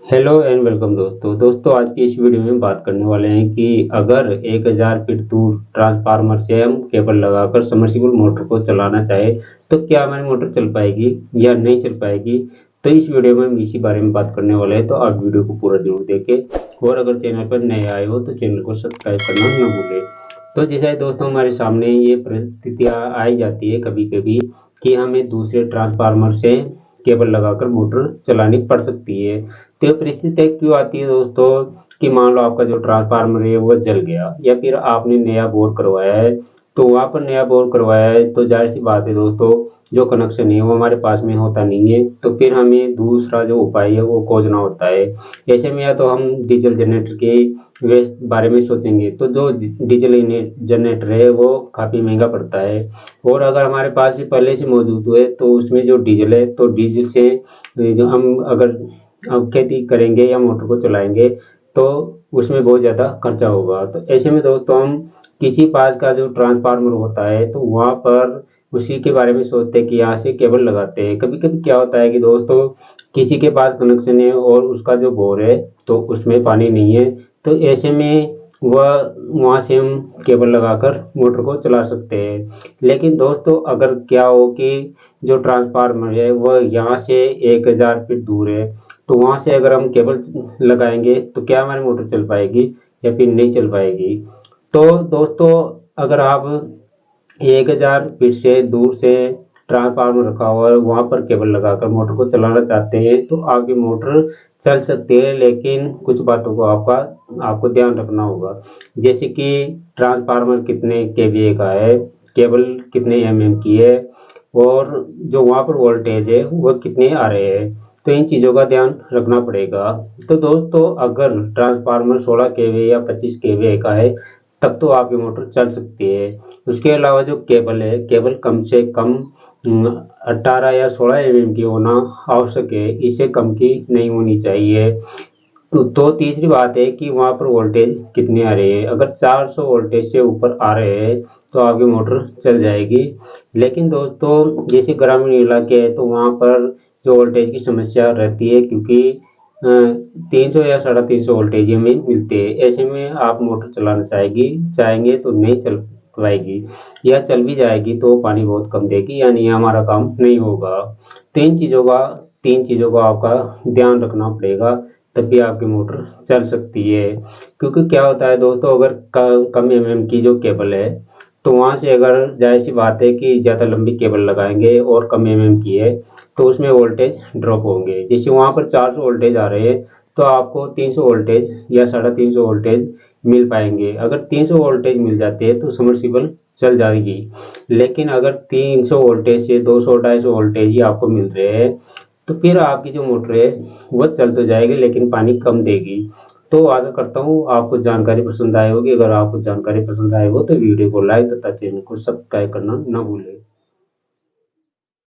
Hello and welcome दोस्तों आज की इस वीडियो में बात करने वाले हैं कि अगर 1000 फीट दूर ट्रांसफार्मर से हम केबल लगाकर सबमर्सिबल मोटर को चलाना चाहे तो क्या हमारी मोटर चल पाएगी या नहीं चल पाएगी। तो इस वीडियो में हम इसी बारे में बात करने वाले हैं, तो आप वीडियो को पूरा जरूर देखें और अगर चैनल पर नए आए हो तो चैनल को सब्सक्राइब करना न भूलें। तो जैसे दोस्तों हमारे सामने ये परिस्थितियाँ आई जाती है कभी कभी कि हमें दूसरे ट्रांसफार्मर से केबल लगाकर मोटर चलानी पड़ सकती है। तो ये परिस्थिति क्यों आती है दोस्तों कि मान लो आपका जो ट्रांसफार्मर है वो जल गया या फिर आपने नया बोर करवाया है, तो वहाँ पर नया बोर करवाया है तो जाहिर सी बात है दोस्तों जो कनेक्शन है वो हमारे पास में होता नहीं है, तो फिर हमें दूसरा जो उपाय है वो खोजना होता है। ऐसे में या तो हम डीजल जनरेटर के बारे में सोचेंगे, तो जो डीजल जनरेटर है वो काफ़ी महंगा पड़ता है और अगर हमारे पास ही पहले से मौजूद है तो उसमें जो डीजल है तो डीजल से जो हम अगर अब खेती करेंगे या मोटर को चलाएंगे तो उसमें बहुत ज़्यादा खर्चा होगा। तो ऐसे में दोस्तों हम किसी पास का जो ट्रांसफार्मर होता है तो वहाँ पर उसी के बारे में सोचते हैं कि यहाँ से केबल लगाते हैं। कभी कभी क्या होता है कि दोस्तों किसी के पास कनेक्शन है और उसका जो बोर है तो उसमें पानी नहीं है, तो ऐसे में वह वहाँ से हम केबल लगाकर मोटर को चला सकते हैं। लेकिन दोस्तों अगर क्या हो कि जो ट्रांसफार्मर है वह यहाँ से 1000 फीट दूर है, तो वहाँ से अगर हम केबल लगाएंगे तो क्या हमारी मोटर चल पाएगी या फिर नहीं चल पाएगी। तो दोस्तों अगर आप 1000 फीट से दूर से ट्रांसफार्मर रखा हुआ है वहाँ पर केबल लगाकर मोटर को चलाना चाहते हैं तो आपकी मोटर चल सकती है, लेकिन कुछ बातों को आपको ध्यान रखना होगा। जैसे कि ट्रांसफार्मर कितने केवीए का है, केबल कितने एमएम की है और जो वहाँ पर वोल्टेज है वह कितने आ रहे हैं, तो इन चीज़ों का ध्यान रखना पड़ेगा। तो दोस्तों अगर ट्रांसफार्मर 16 केवी या 25 केवी का है तब तो आपकी मोटर चल सकती है। उसके अलावा जो केबल है, केबल कम से कम 18 या 16 एमएम की होना आवश्यक है, इससे कम की नहीं होनी चाहिए। तो तीसरी बात है कि वहाँ पर वोल्टेज कितने आ रहे हैं। अगर 400 वोल्टेज से ऊपर आ रहे हैं तो आपकी मोटर चल जाएगी। लेकिन दोस्तों जैसे ग्रामीण इलाके हैं तो वहाँ पर जो वोल्टेज की समस्या रहती है, क्योंकि 300 या 350 वोल्टेज में मिलते हैं। ऐसे में आप मोटर चलाना चाहेंगे तो नहीं चल पाएगी, या चल भी जाएगी तो पानी बहुत कम देगी, यानी हमारा काम नहीं होगा। तीन चीज़ों का आपका ध्यान रखना पड़ेगा, तब भी आपकी मोटर चल सकती है। क्योंकि क्या होता है दोस्तों अगर कम एमएम की जो केबल है तो वहाँ से अगर जाहिर सी बात है कि ज़्यादा लंबी केबल लगाएंगे और कम एमएम की है तो उसमें वोल्टेज ड्रॉप होंगे। जैसे वहाँ पर 400 वोल्टेज आ रहे हैं तो आपको 300 वोल्टेज या 350 वोल्टेज मिल पाएंगे। अगर 300 वोल्टेज मिल जाते हैं तो सबमर्सिबल चल जाएगी। लेकिन अगर 300 वोल्टेज से 200-250 वोल्टेज ही आपको मिल रहे हैं तो फिर आपकी जो मोटर है वह चल तो जाएगी लेकिन पानी कम देगी। तो आगे करता हूँ आपको जानकारी पसंद आई होगी। अगर आपको जानकारी पसंद आई हो तो वीडियो को लाइक तथा चैनल को सब्सक्राइब करना न भूलें।